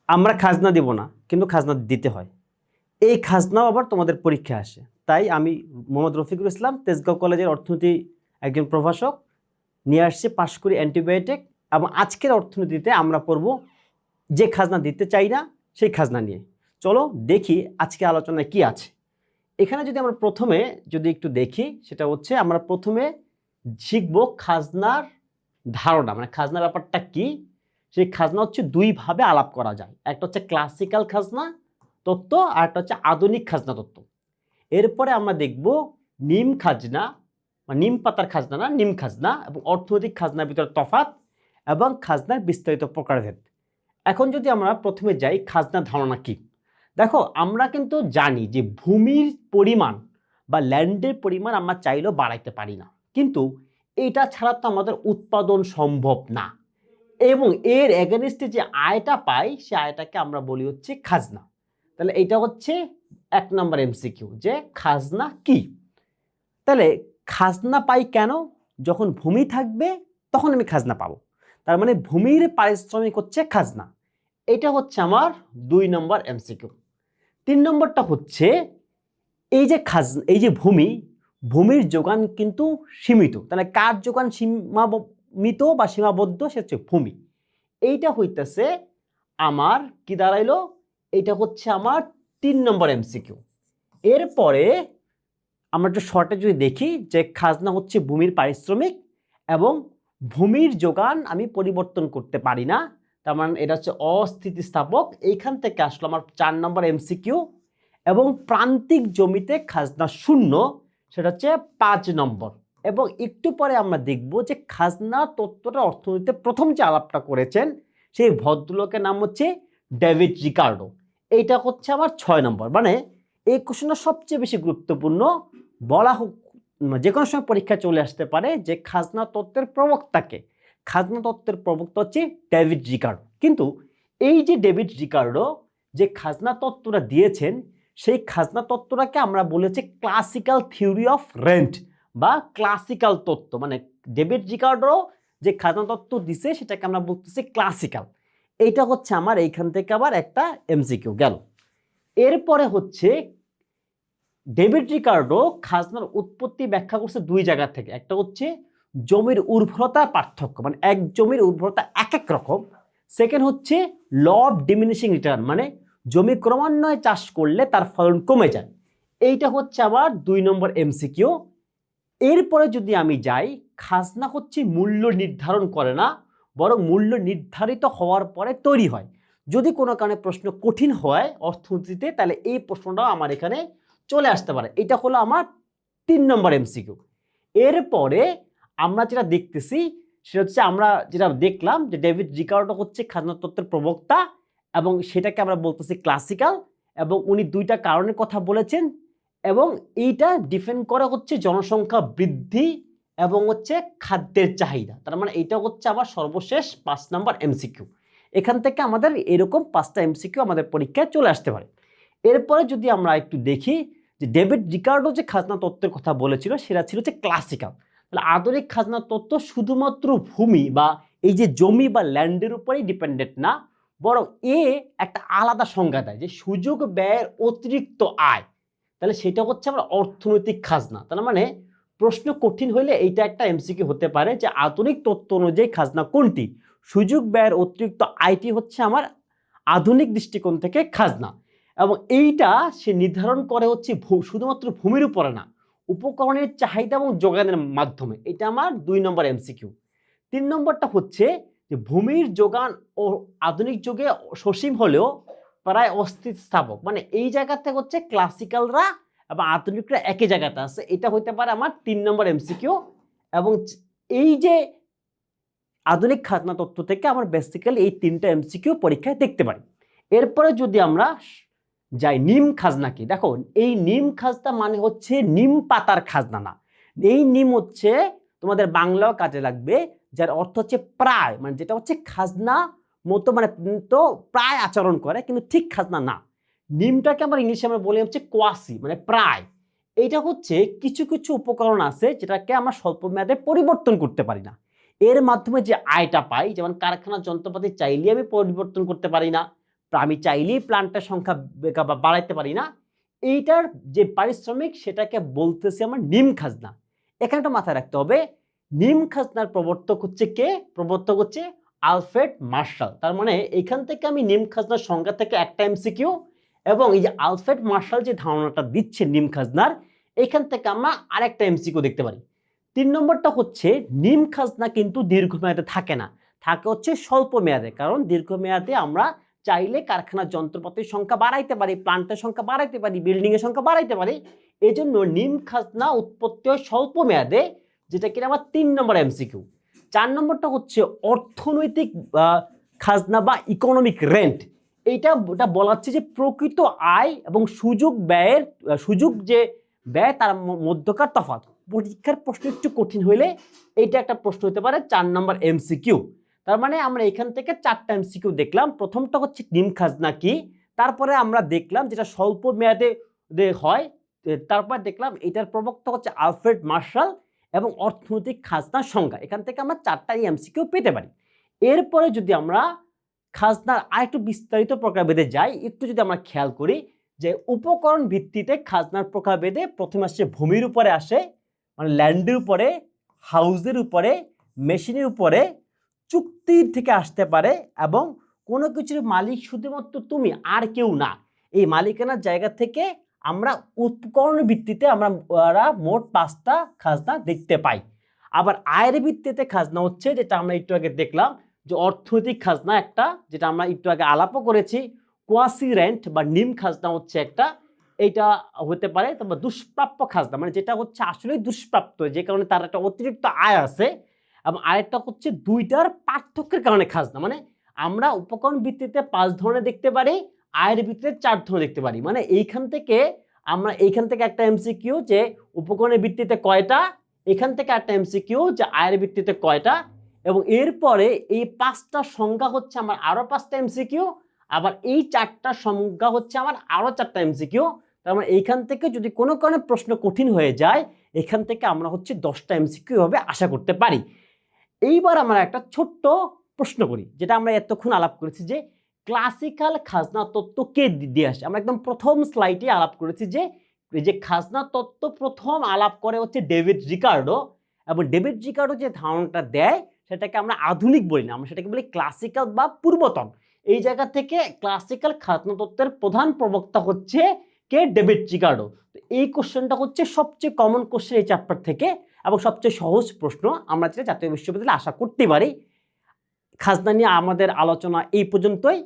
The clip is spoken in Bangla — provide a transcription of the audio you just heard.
আমরা খাজনা দিব না, কিন্তু খাজনা দিতে হয়। এই খাজনাও আবার তোমাদের পরীক্ষায় আসে। তাই আমি মোহাম্মদ রফিকুল ইসলাম, তেজগাঁও কলেজের অর্থনীতি একজন প্রভাষক, নিয়ে আসছি পাশ করি অ্যান্টিবায়োটিক। এবং আজকের অর্থনীতিতে আমরা পড়ব যে খাজনা দিতে চাই না সেই খাজনা নিয়ে। চলো দেখি আজকে আলোচনায় কি আছে। এখানে যদি আমরা প্রথমে যদি একটু দেখি, সেটা হচ্ছে আমরা প্রথমে শিখব খাজনার ধারণা, মানে খাজনা ব্যাপারটা কি। সেই খাজনা হচ্ছে দুইভাবে আলাপ করা যায়, একটা হচ্ছে ক্লাসিক্যাল খাজনা তত্ত্ব আর একটা হচ্ছে আধুনিক খাজনা তত্ত্ব। এরপরে আমরা দেখব নিম খাজনা, নিম পাতার খাজনা না, নিম খাজনা এবং অর্থনৈতিক খাজনার ভিতরে তফাৎ এবং খাজনার বিস্তারিত প্রকারভেদ। এখন যদি আমরা প্রথমে যাই খাজনার ধারণা কি। দেখো, আমরা কিন্তু জানি যে ভূমির পরিমাণ বা ল্যান্ডের পরিমাণ আমরা চাইলেও বাড়াইতে পারি না, কিন্তু এটা ছাড়া তো আমাদের উৎপাদন সম্ভব না। এবং এর এগেনস্টে যে আয়টা পাই, সে আয়টাকে আমরা বলি হচ্ছে খাজনা। তাহলে এটা হচ্ছে 1 নম্বর এমসিকিউ, যে খাজনা কি। তাহলে খাজনা পাই কেন? যখন ভূমি থাকবে তখন আমি খাজনা পাবো। তার মানে ভূমির পারিশ্রমিক হচ্ছে খাজনা। এটা হচ্ছে আমার 2 নম্বর এমসিকিউ। 3 নম্বরটা হচ্ছে এই যে এই যে ভূমির যোগান কিন্তু সীমিত। তাহলে কার যোগান সীমিত বা সীমাবদ্ধ? সে হচ্ছে ভূমি। এইটা হইতেছে আমার কি দাঁড়াইলো, এটা হচ্ছে আমার 3 নম্বর এমসিকিউ। এরপরে আমরা একটু শর্টে যদি দেখি যে খাজনা হচ্ছে ভূমির পারিশ্রমিক এবং ভূমির যোগান আমি পরিবর্তন করতে পারি না, তার মানে এটা হচ্ছে অস্থিতিস্থাপক। এইখান থেকে আসলো আমার 4 নম্বর এমসিকিউ। এবং প্রান্তিক জমিতে খাজনা শূন্য, সেটা হচ্ছে 5 নম্বর। এবং একটু পরে আমরা দেখব যে খাজনা তত্ত্বটা অর্থনীতিতে প্রথম যে আলাপটা করেছেন সেই ভদ্রলোকের নাম হচ্ছে ডেভিড রিকার্ডো। এইটা হচ্ছে আমার 6 নম্বর। মানে এই কোশ্চেনটা সবচেয়ে বেশি গুরুত্বপূর্ণ। বলা হোক যে কোনো সময় পরীক্ষা চলে আসতে পারে যে খাজনা তত্ত্বের প্রবক্তাকে। খাজনা তত্ত্বের প্রবক্তা হচ্ছে ডেভিড রিকার্ডো। কিন্তু এই যে ডেভিড রিকার্ডো যে খাজনা তত্ত্বটা দিয়েছেন, সেই খাজনা তত্ত্বটাকে আমরা বলেছি ক্লাসিক্যাল থিওরি অফ রেন্ট বা ক্লাসিক্যাল তত্ত্ব। মানে ডেভিড রিকার্ডো যে খাজনা তত্ত্ব দিছে সেটাকে আমরা বলতেছি ক্লাসিক্যাল। এইটা হচ্ছে আমার এইখান থেকে আবার একটা এমসিকিউ গেল। এরপরে হচ্ছে ডেভিড রিকার্ডো খাজনার উৎপত্তি ব্যাখ্যা করছে 2 জায়গা থেকে। একটা হচ্ছে জমির উর্বরতা পার্থক্য, মানে এক জমির উর্বরতা এক এক রকম। সেকেন্ড হচ্ছে ল অফ ডিমিনিশিং রিটার্ন, মানে জমি ক্রমান্বয়ে চাষ করলে তার ফলন কমে যায়। এইটা হচ্ছে আবার 2 নম্বর এমসিকিউ। এরপরে যদি আমি যাই, খাজনা হচ্ছে মূল্য নির্ধারণ করে না, বরং মূল্য নির্ধারিত হওয়ার পরে তৈরি হয়। যদি কোনো কারণে প্রশ্ন কঠিন হয় অর্থনীতিতে, তাহলে এই প্রশ্নটাও আমার এখানে চলে আসতে পারে। এটা হলো আমার 3 নম্বর এমসিকিউ। এরপরে আমরা যেটা দেখতেছি সেটা হচ্ছে, আমরা যেটা দেখলাম যে ডেভিড রিকার্ডো হচ্ছে খাজনা তত্ত্বের প্রবক্তা এবং সেটাকে আমরা বলতেছি ক্লাসিক্যাল। এবং উনি 2টা কারণের কথা বলেছেন এবং এইটা ডিফেন্ড করা হচ্ছে জনসংখ্যা বৃদ্ধি এবং হচ্ছে খাদ্যের চাহিদা। তার মানে এটা হচ্ছে আমার সর্বশেষ 5 নম্বর এমসিকিউ। এখান থেকে আমাদের এরকম 5টা এমসিকিউ আমাদের পরীক্ষায় চলে আসতে পারে। এরপরে যদি আমরা একটু দেখি যে ডেভিড রিকার্ডো যে খাজনা তত্ত্বের কথা বলেছিল সেটা ছিল যে ক্লাসিক্যাল। তাহলে আধুনিক খাজনা তত্ত্ব শুধুমাত্র ভূমি বা এই যে জমি বা ল্যান্ডের উপরেই ডিপেন্ডেন্ট না, বরং একটা আলাদা সংজ্ঞা দেয় যে সুযোগ ব্যয়ের অতিরিক্ত আয়। তাহলে সেটা হচ্ছে আমরা অর্থনৈতিক খাজনা। তার মানে প্রশ্ন কঠিন হইলে এইটা একটা এমসিকিউ হতে পারে যে আধুনিক তত্ত্ব অনুযায়ী খাজনা কোনটি? সুযোগ ব্যয়ের অতিরিক্ত আয়টি হচ্ছে আমার আধুনিক দৃষ্টিকোণ থেকে খাজনা। এবং এইটা সে নির্ধারণ করে হচ্ছে শুধুমাত্র ভূমির উপরে না, উপকরণের চাহিদা এবং যোগানের মাধ্যমে। এটা আমার 2 নম্বর এমসিকিউ। 3 নম্বরটা হচ্ছে যে ভূমির যোগান ও আধুনিক যুগে সসীম হলেও প্রায় অস্থিতিস্থাপক। মানে এই জায়গা থেকে হচ্ছে ক্লাসিক্যালরা এবং আধুনিকরা একই জায়গাতে আছে। এটা হইতে পারে আমার 3 নম্বর এমসিকিউ। এবং এই যে আধুনিক খাজনা তত্ত্ব থেকে আমরা বেসিক্যালি এই 3টা এমসিকিউ পরীক্ষায় দেখতে পারি। এরপরে যদি আমরা যাই নিম খাজনা কি, দেখো এই নিম খাজনা মানে হচ্ছে নিম পাতার খাজনা না। এই নিম হচ্ছে তোমাদের বাংলাও কাজে লাগবে, যার অর্থ হচ্ছে প্রায়, মানে যেটা হচ্ছে খাজনা মতো, মানে তো প্রায় আচরণ করে কিন্তু ঠিক খাজনা না। নিমটাকে আমরা ইংলিশে আমরা বলি হচ্ছে কোয়াসি, মানে প্রায়। এইটা হচ্ছে কিছু কিছু উপকরণ আছে যেটাকে আমরা স্বল্প মেয়াদে পরিবর্তন করতে পারি না। এর মাধ্যমে যে আয়টা পাই, যেমন কারখানার যন্ত্রপাতি চাইলে আমি পরিবর্তন করতে পারি না, আমি চাইলেই প্ল্যান্টের সংখ্যা বাড়াইতে পারি না, এইটার যে পারিশ্রমিক সেটাকে বলতেছি আমার নিম খাজনা। এখানে একটা মাথায় রাখতে হবে, নিম খাজনার প্রবর্তক হচ্ছে কে? প্রবর্তক হচ্ছে আলফ্রেড মার্শাল। তার মানে এখান থেকে আমি নিম খাজনার সংজ্ঞা থেকে একটা এমসিকিউ এবং এই যে আলফ্রেড মার্শাল যে ধারণাটা দিচ্ছে নিম খাজনার, এখান থেকে আমরা আরেকটা এমসিকিউ দেখতে পারি। 3 নম্বরটা হচ্ছে নিম খাজনা কিন্তু দীর্ঘমেয়াদে থাকে না, থাকে হচ্ছে স্বল্প মেয়াদে। কারণ দীর্ঘমেয়াদে আমরা চাইলে কারখানার যন্ত্রপাতির সংখ্যা বাড়াইতে পারি, প্লান্টের সংখ্যা বাড়াইতে পারি, বিল্ডিং এর সংখ্যা বাড়াইতে পারি। এজন্য নিম খাজনা উৎপত্তি হয় স্বল্প মেয়াদে, যেটা কিনা আমার 3 নম্বর এমসিকিউ। 4 নম্বরটা হচ্ছে অর্থনৈতিক খাজনা বা ইকোনমিক রেন্ট। এটা বলাচ্ছে যে প্রকৃত আয় এবং সুযোগ যে ব্যয় তার মধ্যকার তফাৎ। পরীক্ষার প্রশ্ন একটু কঠিন হইলে এইটা একটা প্রশ্ন হতে পারে 4 নম্বর এমসিকিউ। তার মানে আমরা এখান থেকে 4টা এমসিকিউ দেখলাম। প্রথমটা হচ্ছে নিম খাজনা কি, তারপরে আমরা দেখলাম যেটা স্বল্প মেয়াদে হয়, তারপর দেখলাম এটার প্রবক্তা হচ্ছে আলফ্রেড মার্শাল এবং অর্থনৈতিক খাজনার সংজ্ঞা। এখান থেকে আমরা 4টা এমসিকিউ পেতে পারি। এরপরে যদি আমরা খাজনার আরেকটু বিস্তারিত প্রকারভেদে যাই, একটু যদি আমরা খেয়াল করি যে উপকরণ ভিত্তিতে খাজনার প্রকারভেদে প্রথমে আসছে ভূমির উপরে আসে, মানে ল্যান্ডের উপরে, হাউসের উপরে, মেশিনের উপরে, চুক্তির থেকে আসতে পারে এবং কোনো কিছুর মালিক শুধুমাত্র তুমি আর কেউ না। এই মালিকানার জায়গা থেকে আমরা উপকরণ ভিত্তিতে আমরা মোট 5টা খাজনা দেখতে পাই। আবার আয়ের ভিত্তিতে খাজনা হচ্ছে যেটা আমরা একটু আগে দেখলাম যে অর্থনৈতিক খাজনা একটা, যেটা আমরা একটু আগে আলাপও করেছি। কোয়াসি রেন্ট বা নিম খাজনা হচ্ছে একটা, এইটা হতে পারে। তারপর দুষ্প্রাপ্য খাজনা, মানে যেটা হচ্ছে আসলেই দুষ্প্রাপ্য, যে কারণে তার একটা অতিরিক্ত আয় আছে। এবং আরেকটা হচ্ছে দুইটার পার্থক্যের কারণে খাজনা, মানে আমরা উপকরণ ভিত্তিতে 5 ধরনের দেখতে পারি, আয়ের ভিত্তিতে 4 ধরনের দেখতে পারি। মানে এইখান থেকে একটা এমসিকিউ যে উপকরণের ভিত্তিতে কয়টা, এখান থেকে একটা এমসিকিউ যে আয়ের ভিত্তিতে কয়টা, এবং এরপরে এই 5টা সংজ্ঞা হচ্ছে আমার আরো 5টা এমসিকিউ, আবার এই 4টা সংজ্ঞা হচ্ছে আমার আরো 4টা এমসিকিউ। তার মানে এইখান থেকে যদি কোনো কারণে প্রশ্ন কঠিন হয়ে যায়, এখান থেকে আমরা হচ্ছে 10টা এমসিকিউ ভাবে আশা করতে পারি। এইবার আমরা একটা ছোট্ট প্রশ্ন করি, যেটা আমরা এতক্ষণ আলাপ করেছি যে ক্লাসিক্যাল খাজনা তত্ত্ব কে দিয়ে আসে। আমরা একদম প্রথম স্লাইডে আলাপ করেছি যে খাজনা তত্ত্ব প্রথম আলাপ করে হচ্ছে ডেভিড রিকার্ডো, এবং ডেভিড রিকার্ডো যে ধারণাটা দেয় সেটাকে আমরা আধুনিক বলি না, আমরা সেটাকে বলি ক্লাসিক্যাল বা পূর্বতন। এই জায়গা থেকে ক্লাসিক্যাল খাজনা তত্ত্বের প্রধান প্রবক্তা হচ্ছে কে? David Ricardo. তো এই কোশ্চেনটা হচ্ছে সবচেয়ে কমন কোশ্চেন এই চ্যাপ্টার থেকে এবং সবচেয়ে সহজ প্রশ্ন আমরা যেটা জাতীয় বিশ্ববিদ্যালয়ে আশা করতে পারি। খাজনা নিয়ে আমাদের আলোচনা এই পর্যন্তই।